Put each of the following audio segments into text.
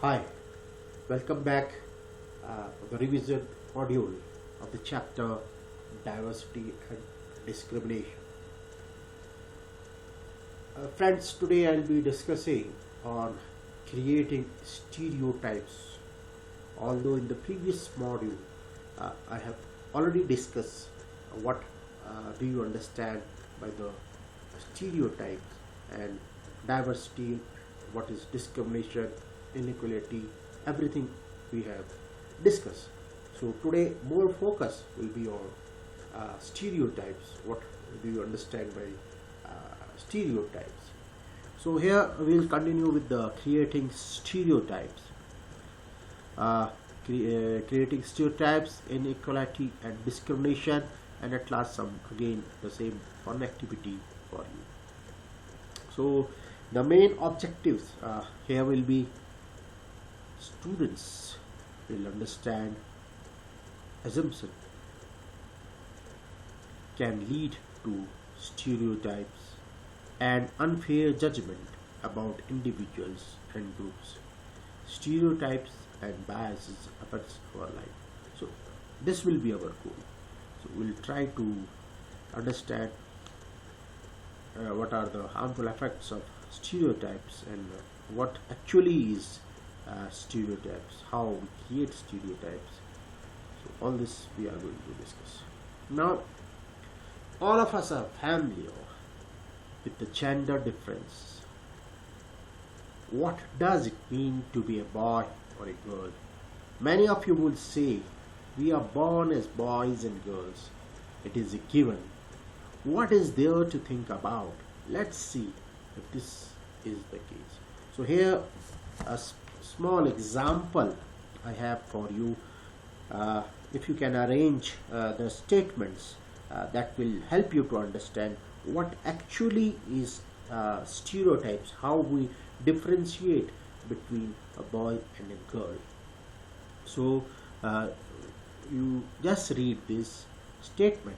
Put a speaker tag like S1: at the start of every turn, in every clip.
S1: Hi, welcome back to the revision module of the chapter Diversity and Discrimination. Friends, today I'll be discussing on creating stereotypes. Although in the previous module I have already discussed what do you understand by the stereotypes and diversity, what is discrimination, inequality, everything we have discussed. So today more focus will be on stereotypes. What do you understand by stereotypes? So here we'll continue with the creating stereotypes. Creating stereotypes, inequality and discrimination, and at last some again the same fun activity for you. So the main objectives here will be students will understand assumption can lead to stereotypes and unfair judgment about individuals and groups. Stereotypes and biases affects our life. So this will be our goal. So we'll try to understand what are the harmful effects of stereotypes and what actually is stereotypes, how we create stereotypes. So all this we are going to discuss. Now all of us are familiar with the gender difference. What does it mean to be a boy or a girl? Many of you will say we are born as boys and girls. It is a given. What is there to think about? Let's see if this is the case. So here a small example I have for you. If you can arrange the statements that will help you to understand what actually is stereotypes, how we differentiate between a boy and a girl. So you just read this statement.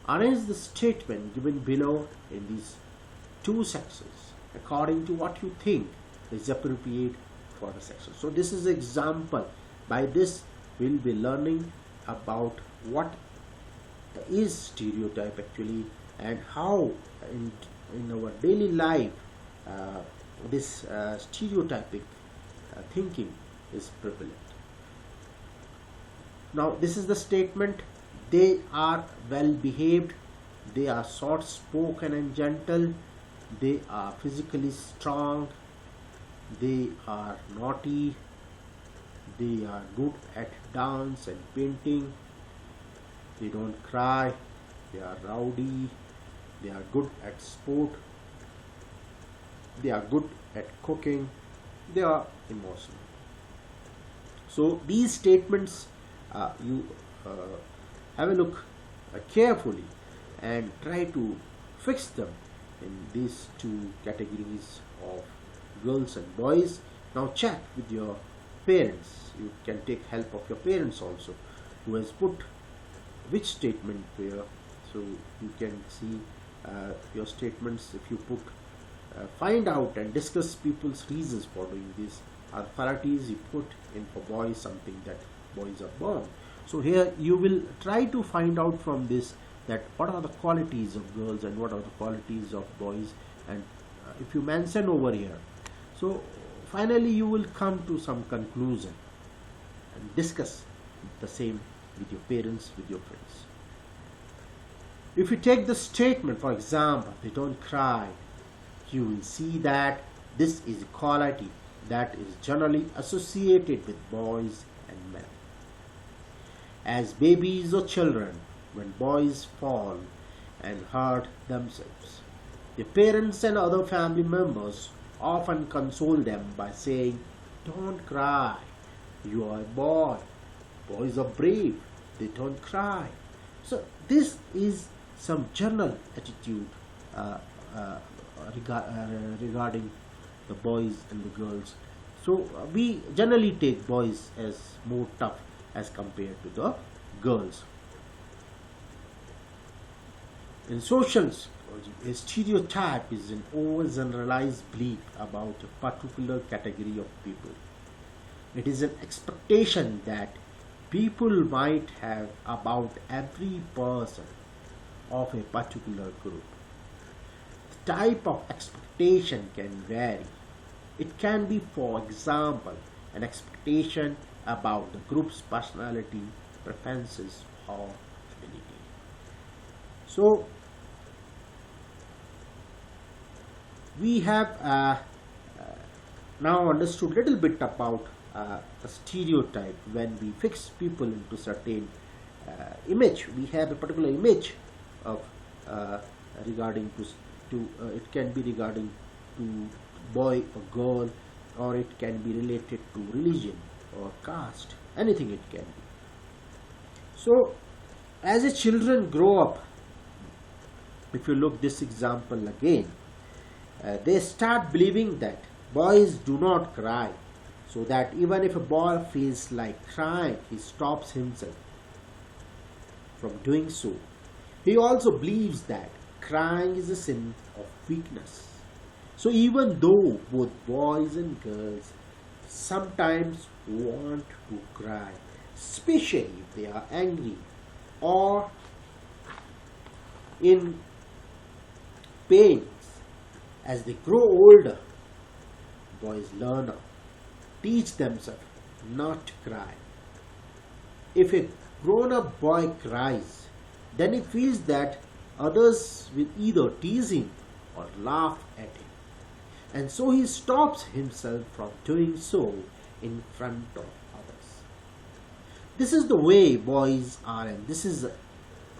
S1: Arrange the statement given below in these two sections according to what you think is appropriate for the section. So this is example. By this we'll be learning about what is stereotype actually and how in our daily life this stereotypic thinking is prevalent. Now this is the statement. They are well behaved, they are soft spoken and gentle, they are physically strong, they are naughty, they are good at dance and painting, they don't cry, they are rowdy, they are good at sport, they are good at cooking, they are emotional. So these statements you have a look carefully and try to fix them in these two categories of girls and boys. Now check with your parents. You can take help of your parents also, who has put which statement where. So you can see your statements. If you put find out and discuss people's reasons for doing this, or varieties you put in for boys, something that boys are born. So here you will try to find out from this that what are the qualities of girls and what are the qualities of boys, and if you mention over here, so finally you will come to some conclusion and discuss the same with your parents, with your friends. If you take the statement, for example, they don't cry, you will see that this is a quality that is generally associated with boys and men. As babies or children, when boys fall and hurt themselves, the parents and other family members often console them by saying, "Don't cry, you are a boy. Boys are brave, they don't cry." So this is some general attitude regarding the boys and the girls. So we generally take boys as more tough as compared to the girls. In social psychology, a stereotype is an overgeneralized belief about a particular category of people. It is an expectation that people might have about every person of a particular group. The type of expectation can vary. It can be, for example, an expectation about the group's personality, preferences, or ability. So, we have now understood little bit about a stereotype. When we fix people into certain image, we have a particular image of uh, regarding to it can be regarding to boy or girl, or it can be related to religion or caste, anything it can be. So as a children grow up, if you look this example again, they start believing that boys do not cry, so that even if a boy feels like crying, he stops himself from doing so. He also believes that crying is a sin of weakness. So even though both boys and girls sometimes want to cry, especially if they are angry or in pain, as they grow older, boys learn to teach themselves not to cry. If a grown-up boy cries, then he feels that others will either tease him or laugh at him, and so he stops himself from doing so in front of others. This is the way boys are, and this is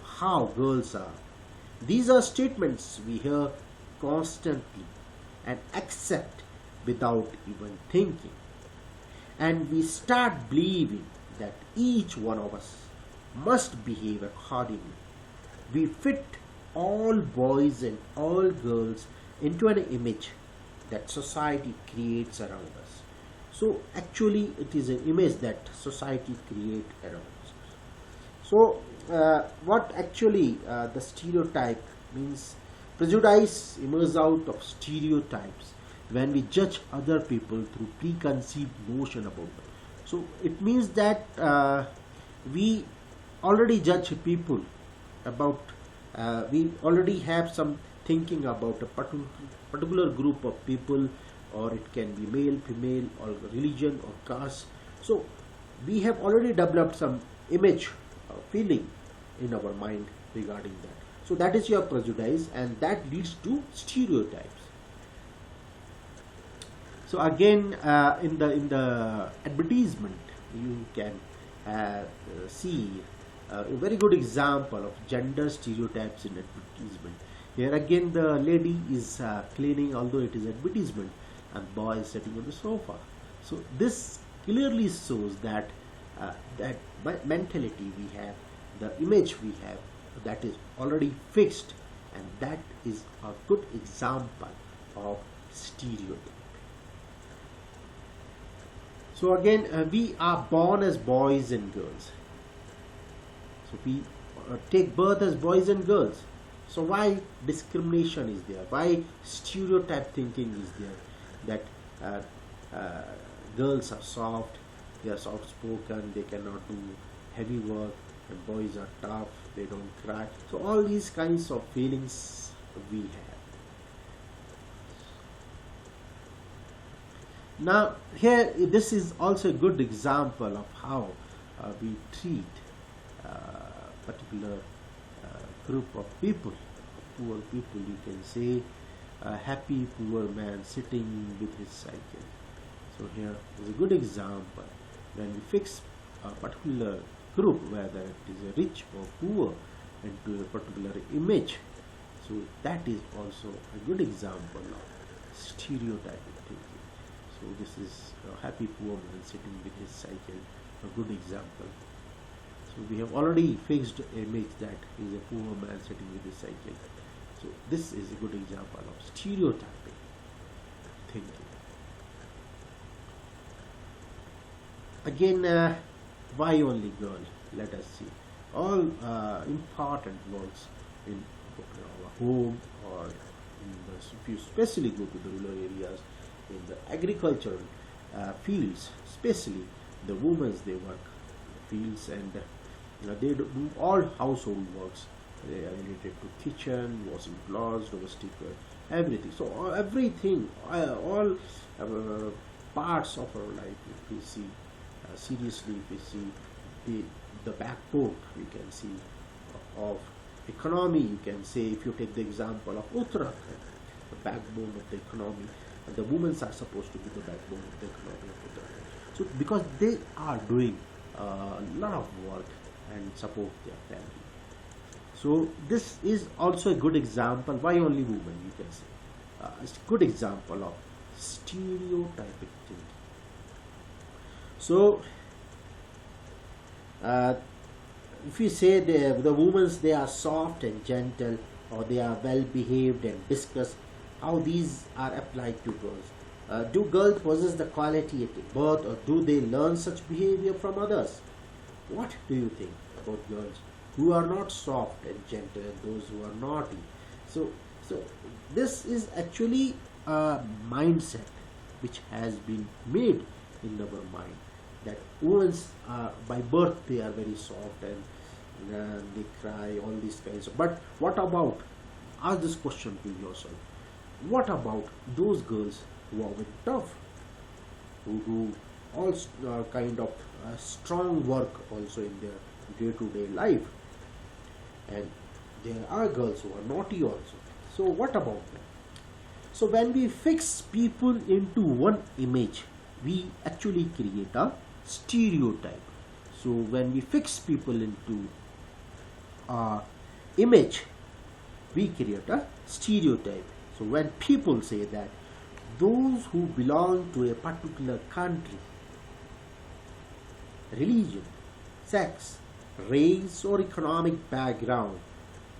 S1: how girls are. These are statements we hear constantly and accept without even thinking. And we start believing that each one of us must behave accordingly. We fit all boys and all girls into an image that society creates around us. So actually it is an image that society creates around us. So what actually the stereotype means? Prejudice emerges out of stereotypes when we judge other people through preconceived notion about them. So it means that we already judge people about, we already have some thinking about a particular group of people, or it can be male, female, or religion or caste. So we have already developed some image, feeling in our mind regarding that. So that is your prejudice, and that leads to stereotypes. So again, in the advertisement, you can see a very good example of gender stereotypes in advertisement. Here again, the lady is cleaning, although it is advertisement, and boy is sitting on the sofa. So this clearly shows that that mentality we have, the image we have, that is already fixed, and that is a good example of stereotype. So again, we are born as boys and girls. So we take birth as boys and girls. So why discrimination is there? Why stereotype thinking is there? That girls are soft, they are soft spoken, they cannot do heavy work, and boys are tough, they don't cry. So all these kinds of feelings we have. Now here, this is also a good example of how we treat particular group of people, poor people. You can say a happy poor man sitting with his cycle. So here is a good example. When we fix a particular group, whether it is a rich or poor, into a particular image, so that is also a good example of stereotyping thinking. So this is a happy poor man sitting with his cycle, a good example. So we have already fixed image that he is a poor man sitting with his cycle. So this is a good example of stereotyping thinking. Again, why only girl? Let us see. All important works in our home, or in the, if you especially go to the rural areas, in the agricultural fields, especially the women, they work fields, and they do all household works related to kitchen, washing clothes, domestic, everything. So everything, all parts of our life, if we see seriously, if we see the backbone, you can see, of economy, you can say, if you take the example of Uttarakhand, the backbone of the economy, and the women are supposed to be the backbone of the economy of Uttarakhand. So because they are doing a lot of work and support their family. So this is also a good example. Why only women, you can say. It's a good example of stereotypic thinking. So if we say the women, they are soft and gentle, or they are well behaved, and discuss how these are applied to girls. Do girls possess the quality at birth, or do they learn such behavior from others? What do you think about girls who are not soft and gentle, and those who are naughty? So this is actually a mindset which has been made in our mind, that women by birth they are very soft, and they cry, all these kinds of. But what about, ask this question to yourself, what about those girls who are very tough, who do all kind of strong work also in their day-to-day life, and there are girls who are naughty also? So what about them? So when we fix people into one image, we actually create a stereotype. So when we fix people into a image, we create a stereotype. So when people say that those who belong to a particular country, religion, sex, race, or economic background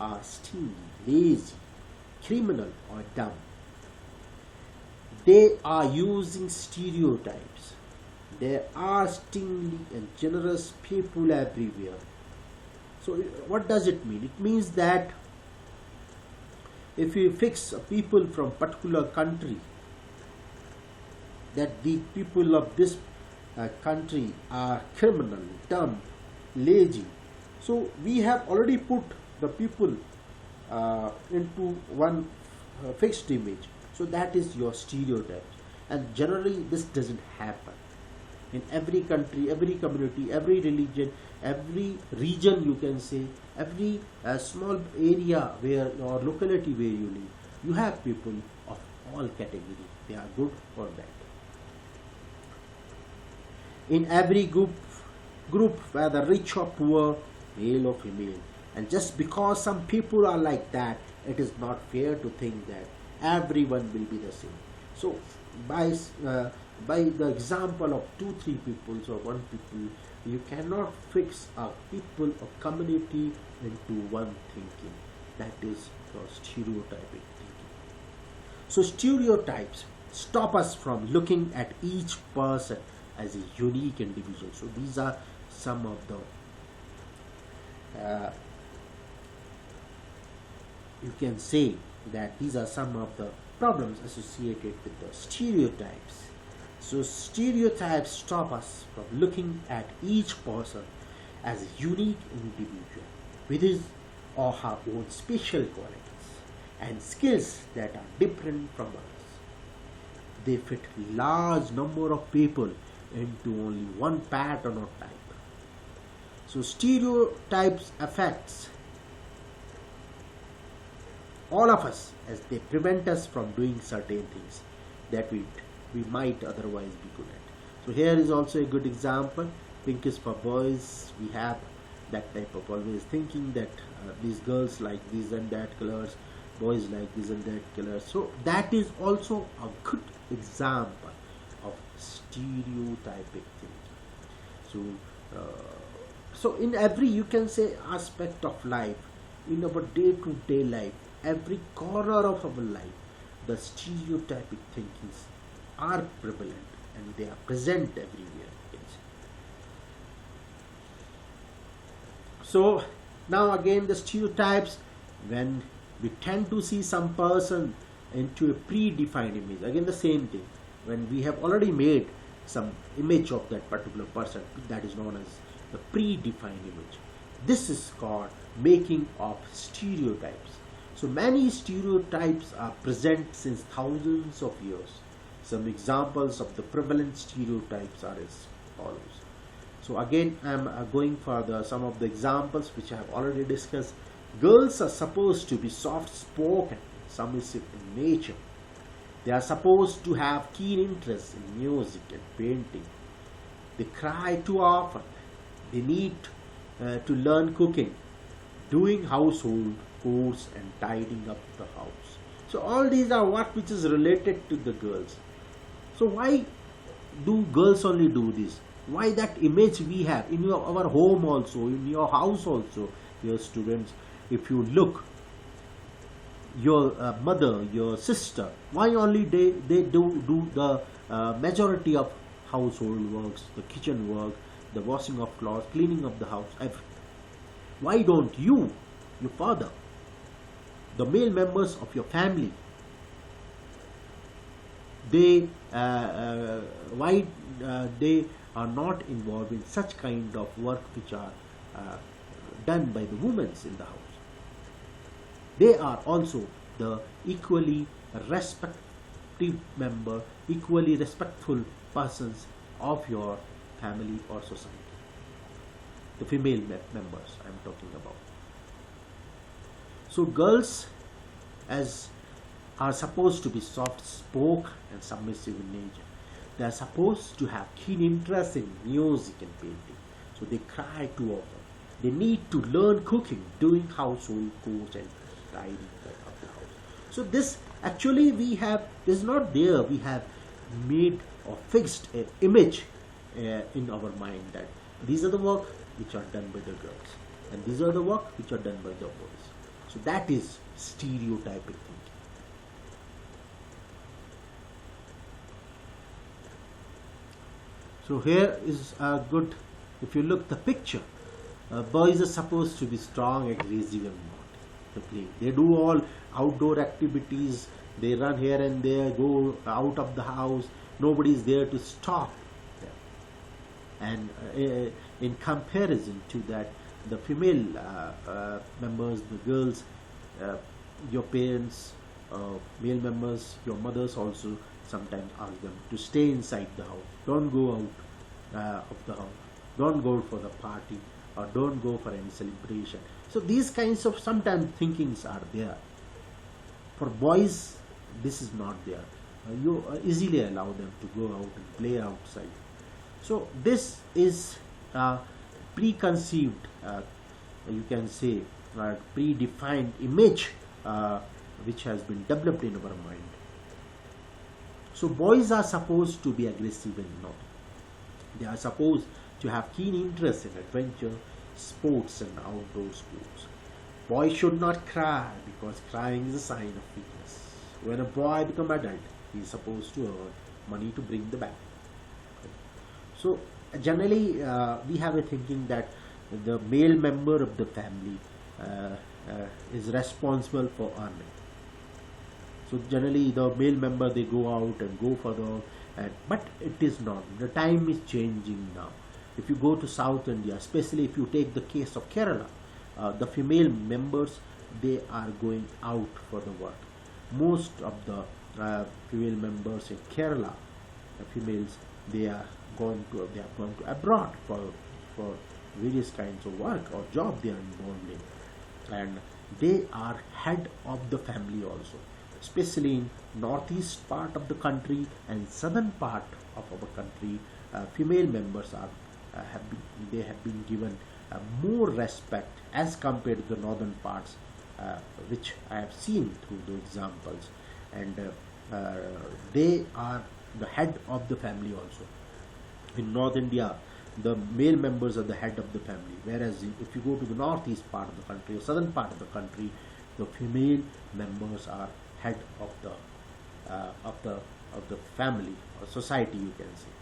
S1: are stingy, lazy, criminal, or dumb, they are using stereotypes. There are stingy and generous people everywhere. So what does it mean? It means that if you fix people from particular country, that the people of this country are criminal, dumb, lazy. So we have already put the people into one fixed image. So that is your stereotype. And generally this doesn't happen. In every country, every community, every religion, every region, you can say, every small area where, or locality where you live, you have people of all categories. They are good or bad. In every group, whether rich or poor, male or female. And just because some people are like that, it is not fair to think that everyone will be the same. So by the example of 2-3 people or 1 people, you cannot fix a people or community into one thinking. That is your stereotypic thinking. So stereotypes stop us from looking at each person as a unique individual. So these are some of the you can say that these are some of the problems associated with the stereotypes. So stereotypes stop us from looking at each person as a unique individual with his or her own special qualities and skills that are different from others. They fit large number of people into only one pattern or type. So stereotypes affects all of us, as they prevent us from doing certain things that we might otherwise be good at. So here is also a good example. Pink is for boys. We have that type of always thinking that these girls like these and that colors, boys like this and that colors. So that is also a good example of stereotypic thinking. So in every, you can say, aspect of life, in our day-to-day life, every corner of our life, the stereotypic thinkings are prevalent and they are present everywhere. So now again, the stereotypes, when we tend to see some person into a predefined image, again the same thing, when we have already made some image of that particular person that is known as the predefined image. This is called making of stereotypes. So many stereotypes are present since thousands of years. Some examples of the prevalent stereotypes are as follows. So again, I am going for some of the examples which I have already discussed. Girls are supposed to be soft-spoken, submissive in nature. They are supposed to have keen interest in music and painting. They cry too often. They need to learn cooking, doing household chores and tidying up the house. So all these are what which is related to the girls. So why do girls only do this? Why that image we have in our home also, in your house also, your students, if you look, your mother, your sister, why only they do the majority of household works, the kitchen work, the washing of clothes, cleaning of the house, everything. Why don't you, your father, the male members of your family, they why they are not involved in such kind of work which are done by the women in the house? They are also the equally respective member, equally respectful persons of your family or society. The female members I am talking about. So girls are supposed to be soft-spoken and submissive in nature. They are supposed to have keen interest in music and painting. So they cry too often. They need to learn cooking, doing household chores and tidying up the house. So this actually this is not there. We have made or fixed an image in our mind that these are the work which are done by the girls and these are the work which are done by the boys. So that is stereotypic thinking. So here is a good, if you look the picture, boys are supposed to be strong, aggressive and naughty to play. They do all outdoor activities, they run here and there, go out of the house, nobody is there to stop them. And in comparison to that, the female members, the girls, your parents, male members, your mothers also sometimes ask them to stay inside the house. Don't go out of the house. Don't go for the party or don't go for any celebration. So these kinds of sometimes thinkings are there. For boys, this is not there. You easily allow them to go out and play outside. So this is preconceived, you can say, predefined image which has been developed in our mind. So boys are supposed to be aggressive and naughty. They are supposed to have keen interest in adventure, sports and outdoor sports. Boys should not cry because crying is a sign of weakness. When a boy becomes adult, he is supposed to earn money to bring the back. So generally we have a thinking that the male member of the family is responsible for earning. So generally the male member, they go out and go for but it is not. The time is changing now. If you go to South India, especially if you take the case of Kerala, the female members, they are going out for the work. Most of the female members in Kerala, the females, they are going to abroad for various kinds of work or job they are involved in, and they are head of the family also. Especially in northeast part of the country and southern part of our country, female members have been given more respect as compared to the northern parts, which I have seen through the examples, and they are the head of the family also. In North India, the male members are the head of the family, whereas if you go to the northeast part of the country or southern part of the country, the female members are head of the family or society, you can say.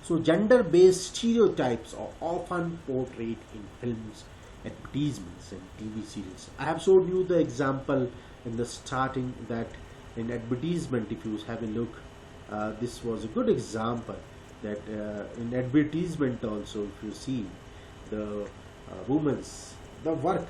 S1: So gender-based stereotypes are often portrayed in films, advertisements and TV serials. I have showed you the example in the starting that in advertisement, if you have a look, This was a good example that in advertisement also, if you see the women's the work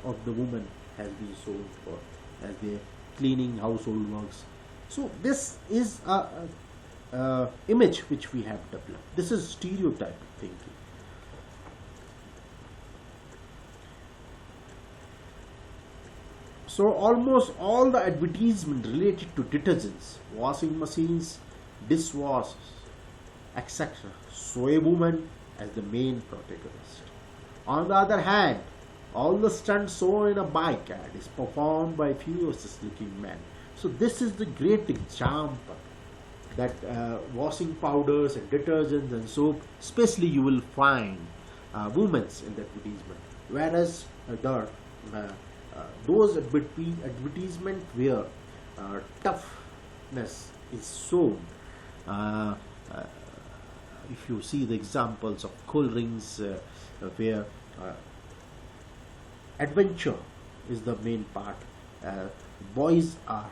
S1: of the woman has been sold for as the cleaning household works. So this is a image which we have developed. This is stereotype thinking. So almost all the advertisement related to detergents, washing machines, dishwashers, etc. show a woman as the main protagonist. On the other hand, all the stunts shown in a bike ad is performed by furious looking men. So this is the great example that washing powders and detergents and soap, especially you will find women in the advertisement. Whereas those advertisement where toughness is shown, uh, uh, if you see the examples of cool drinks where adventure is the main part, boys are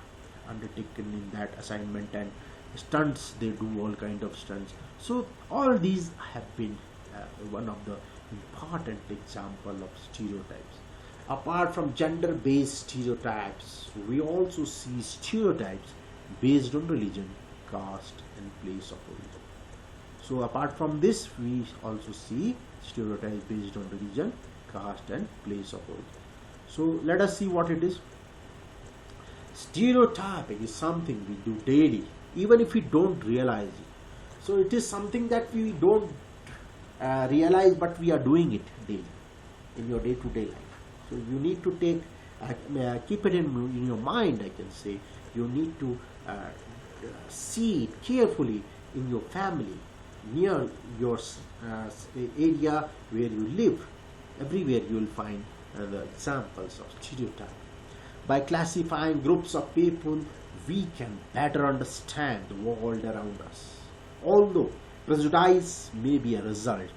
S1: undertaken in that assignment, and stunts, they do all kind of stunts. So all these have been one of the important example of stereotypes. Apart from gender based stereotypes, we also see stereotypes based on religion, caste and place of origin. So apart from this, we also see stereotypes based on religion, caste and place of origin. So let us see what it is. Stereotyping is something we do daily, even if we don't realize it. So it is something that we don't realize, but we are doing it daily in your day-to-day life. So you need to keep it in your mind, I can say. You need to see it carefully in your family, near your area where you live. Everywhere you will find the examples of stereotype. By classifying groups of people, we can better understand the world around us. Although prejudice may be a result.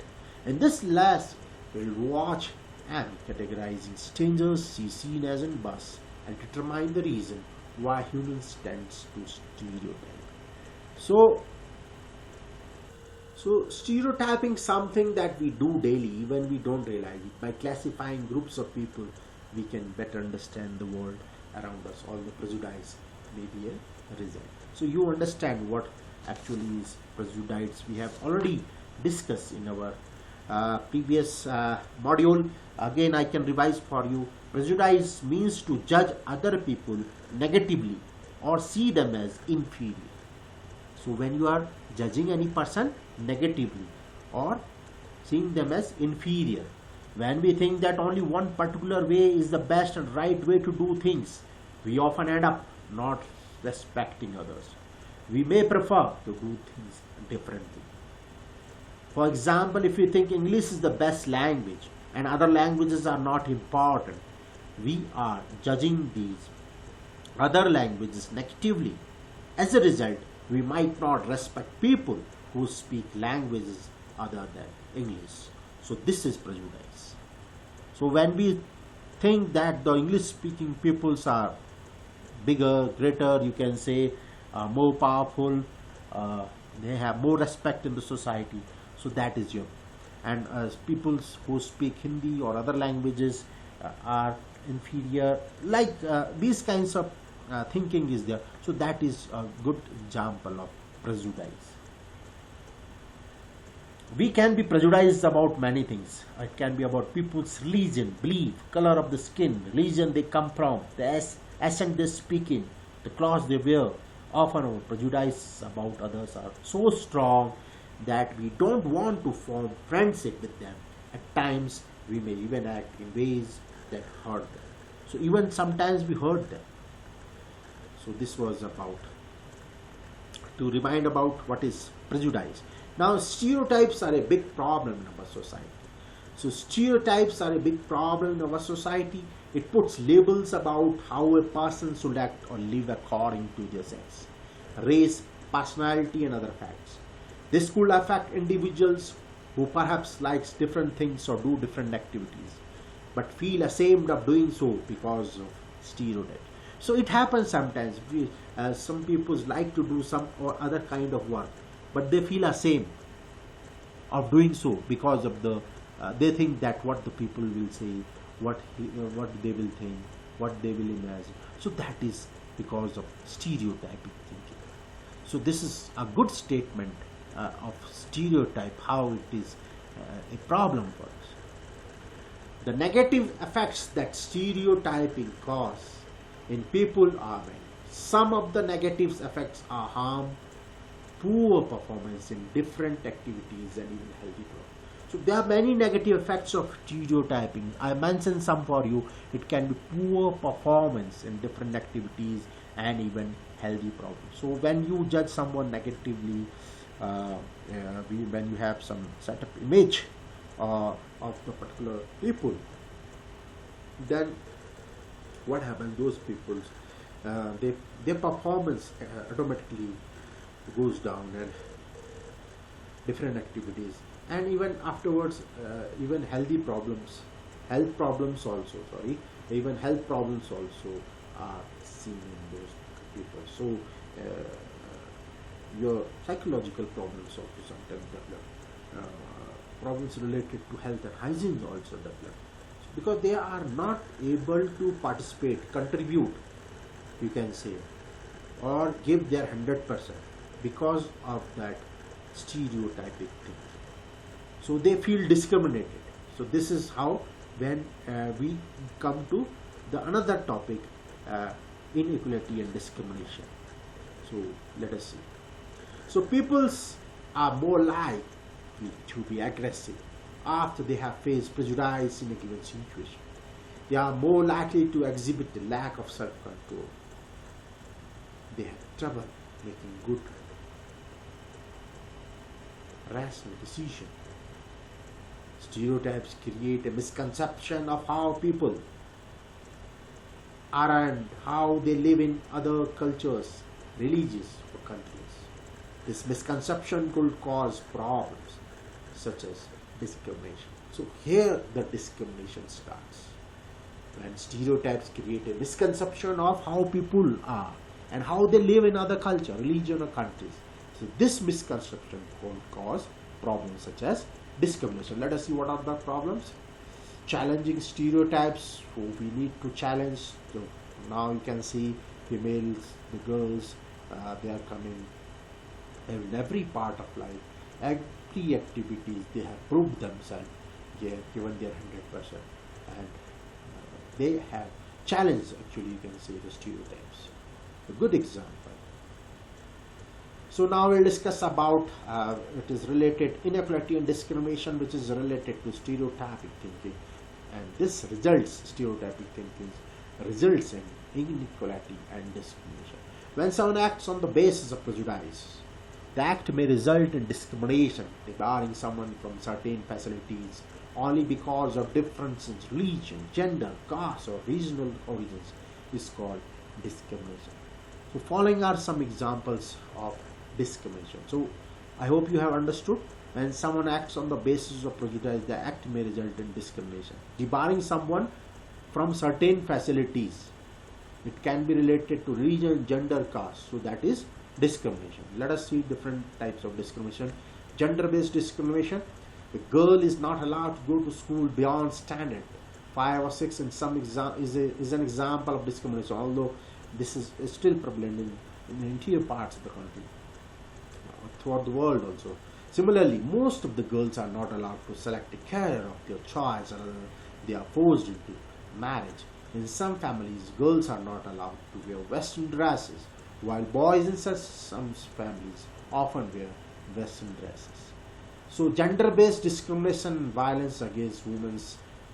S1: In this lesson, we'll watch and categorizing strangers see seen as in bus and determine the reason why humans tends to stereotype. So stereotyping something that we do daily, even we don't realize it. By classifying groups of people, we can better understand the world around us. All the prejudice may be a result. So you understand what actually is prejudice. We have already discussed in our previous module. Again, I can revise for you. Prejudice means to judge other people negatively or see them as inferior. So when you are judging any person negatively or seeing them as inferior, when we think that only one particular way is the best and right way to do things, we often end up not respecting others. We may prefer to do things differently. For example, if we think English is the best language and other languages are not important, we are judging these other languages negatively. As a result, we might not respect people who speak languages other than English. So this is prejudice. So when we think that the English speaking peoples are bigger, greater, you can say more powerful, they have more respect in the society. So that is your, and people who speak Hindi or other languages are inferior, like these kinds of thinking is there. So that is a good example of prejudice. We can be prejudiced about many things. It can be about people's religion, belief, color of the skin, religion they come from, the accent they speak in, the clothes they wear. Often our prejudices about others are so strong that we don't want to form friendship with them. At times we may even act in ways that hurt them. So even sometimes we hurt them. So this was about to remind about what is prejudice. Now stereotypes are a big problem in our society. So stereotypes are a big problem in our society. It puts labels about how a person should act or live according to their sex, race, personality and other facts. This could affect individuals who perhaps likes different things or do different activities, but feel ashamed of doing so because of stereotypes. So it happens sometimes. Some people like to do some or other kind of work, but they feel ashamed of doing so because of the they think that what the people will say, what they will think, what they will imagine. So that is because of stereotyping thinking. So this is a good statement of stereotype, how it is a problem for us. The negative effects that stereotyping cause in people are many. Some of the negative effects are harm, poor performance in different activities, and even healthy growth. So there are many negative effects of stereotyping. I mentioned some for you. It can be poor performance in different activities and even healthy problems. So when you judge someone negatively, when you have some set of image of the particular people, then what happens? Those people, their performance automatically goes down, and different activities, and even afterwards, even health problems also. Sorry, even health problems also are seen in those people. So your psychological problems also sometimes develop. Problems related to health and hygiene also develop, because they are not able to participate, contribute, you can say, or give their 100% because of that stereotypic thing. So they feel discriminated. So this is how, when we come to the another topic, inequality and discrimination. So let us see. So peoples are more likely to be aggressive after they have faced prejudice in a given situation. They are more likely to exhibit a lack of self-control. They have trouble making good, rational decisions. Stereotypes create a misconception of how people are and how they live in other cultures, religions, or countries. This misconception could cause problems such as discrimination. So here the discrimination starts. When stereotypes create a misconception of how people are and how they live in other culture, religion, or countries. So this misconception could cause problems such as discrimination. Let us see what are the problems. Challenging stereotypes. So we need to challenge. So now you can see females, the girls, they are coming in every part of life. Every activities they have proved themselves. They have given their 100%, and they have challenged. Actually, you can say the stereotypes. A good example. So now we'll discuss about it is related inequality and discrimination, which is related to stereotypic thinking, and this results stereotypic thinking results in inequality and discrimination. When someone acts on the basis of prejudice, the act may result in discrimination, debarring someone from certain facilities only because of difference in religion, gender, caste, or regional origins is called discrimination. So following are some examples of discrimination. So I hope you have understood. When someone acts on the basis of prejudice, the act may result in discrimination, debarring someone from certain facilities. It can be related to religion, gender, caste. So that is discrimination. Let us see different types of discrimination. Gender-based discrimination. A girl is not allowed to go to school beyond standard 5 or 6 in some is an example of discrimination, although this is still prevalent in the interior parts of the country, throughout the world also. Similarly, most of the girls are not allowed to select a career of their choice, or they are forced into marriage. In some families, girls are not allowed to wear Western dresses, while boys in some families often wear Western dresses. So gender-based discrimination and violence against women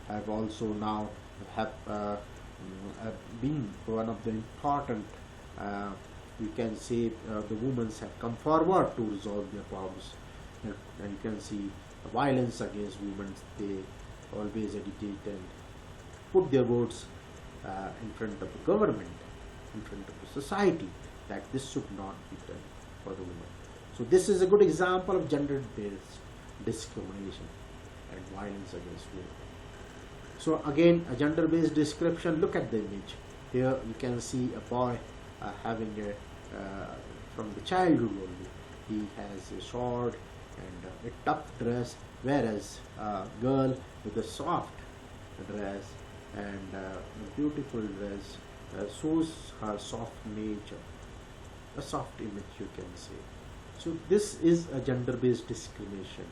S1: have also now been one of the important, you can say, the women have come forward to resolve their problems. And you can see the violence against women, they always agitate and put their votes in front of the government, in front of the society, that this should not be done for the women. So this is a good example of gender-based discrimination and violence against women. So again, a gender-based description, look at the image. Here you can see a boy having from the childhood only, he has a short and a tough dress, whereas a girl with a soft dress and a beautiful dress shows her soft nature, a soft image you can say. So this is a gender-based discrimination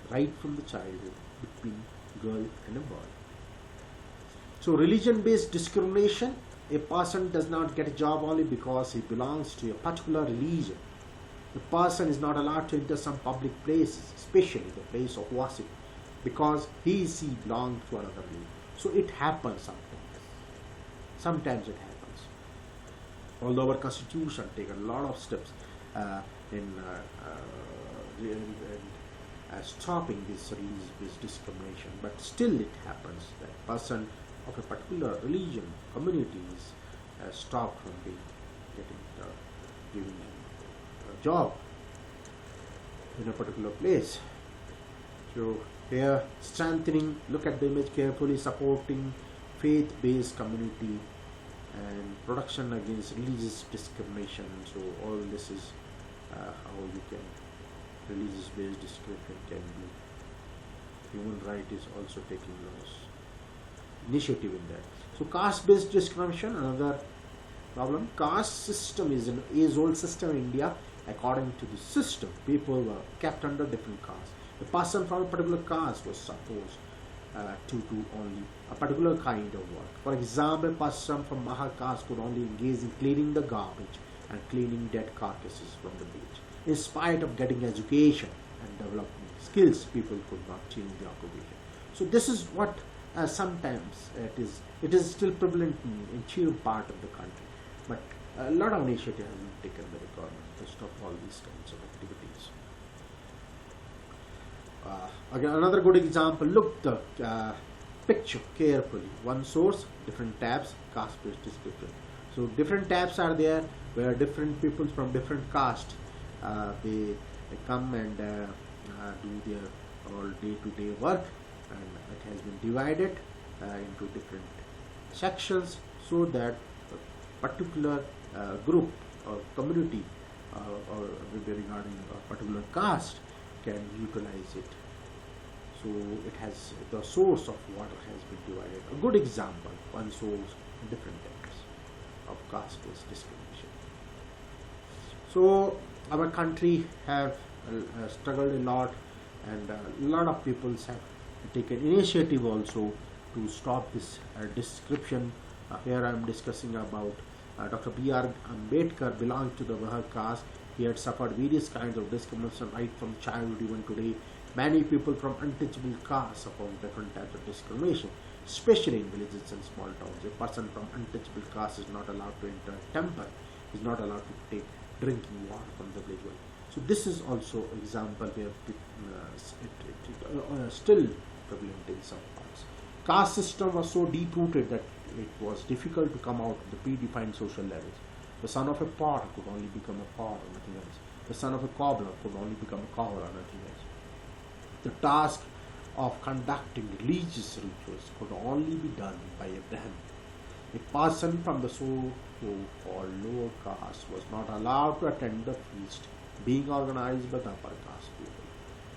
S1: right from the childhood between girl and a boy. So religion-based discrimination, a person does not get a job only because he belongs to a particular religion. The person is not allowed to enter some public places, especially the place of worship, because he belongs to another religion. So it happens sometimes. Sometimes it happens. Although our constitution takes a lot of steps in stopping this religious discrimination, but still it happens that person of a particular religion community is stopped from giving a job in a particular place. So here, strengthening, look at the image carefully, supporting faith-based community and protection against religious discrimination. So all this is how you can, religious-based discrimination can be. Human right is also taking those initiative in that. So caste-based discrimination, another problem. Caste system is an age-old system in India. According to the system, people were kept under different castes. A person from a particular caste was supposed to do only a particular kind of work. For example, a person from Maha caste could only engage in cleaning the garbage and cleaning dead carcasses from the beach. In spite of getting education and developing skills, people could not change their occupation. So this is what sometimes it is still prevalent in cheer part of the country, but a lot of initiative has been taken by the government to stop all these kinds of activities. Again, another good example, look the picture carefully. One source, different tabs, caste-based discrimination. So different tabs are there where different people from different caste they come and do their all day-to-day work, and it has been divided into different sections so that a particular group or community or regarding a particular caste can utilize it. So it has, the source of water has been divided. A good example, one source, different types of caste-based discrimination. So our country have struggled a lot, and a lot of people have taken initiative also to stop this description. Here I am discussing about Dr. B.R. Ambedkar belonged to the Mahar caste. He had suffered various kinds of discrimination right from childhood even today. Many people from untouchable castes suffer different types of discrimination, especially in villages and small towns. A person from untouchable caste is not allowed to enter a temple, is not allowed to take drinking water from the village well. So this is also an example where it still prevalent in some parts. Caste system was so deep-rooted that it was difficult to come out of the predefined social levels. The son of a potter could only become a potter, nothing else. The son of a cobbler could only become a cobbler, nothing else. The task of conducting religious rituals could only be done by a Brahmin. A person from the so-called lower caste was not allowed to attend the feast being organized by the upper caste people.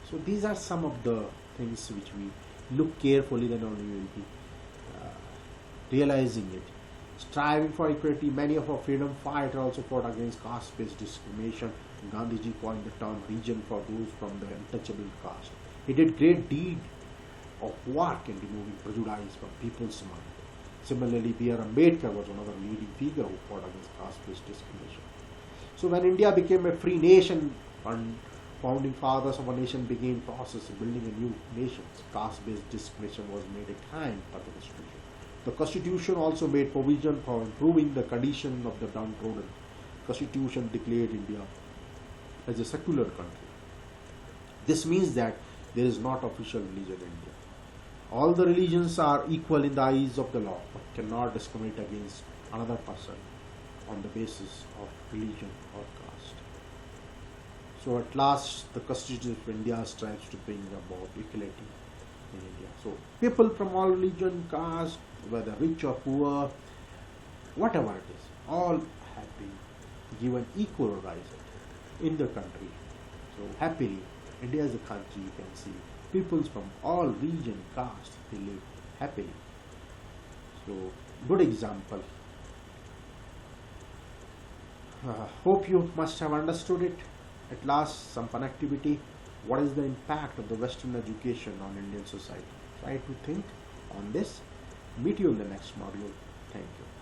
S1: So these are some of the things which we look carefully, then only we will be realizing it. Striving for equality, many of our freedom fighters also fought against caste-based discrimination. Gandhiji coined the term region for those from the untouchable caste. He did great deed of work in removing prejudice from people's mind. Similarly, B.R. Ambedkar was another leading figure who fought against caste-based discrimination. So when India became a free nation, and founding fathers of a nation began process of building a new nation, caste-based discrimination was made a crime by the Constitution. The Constitution also made provision for improving the condition of the downtrodden. Constitution declared India as a secular country. This means that there is not official religion in India. All the religions are equal in the eyes of the law, but cannot discriminate against another person on the basis of religion or caste. So at last, the Constitution of India strives to bring about equality in India. So people from all religion, caste, whether rich or poor, whatever it is, all have been given equal rights in the country. So happily, India is a country, you can see peoples from all region, caste, they live happily. So good example. Hope you must have understood it. At last, some fun activity. What is the impact of the Western education on Indian society? Try to think on this. Meet you in the next module. Thank you.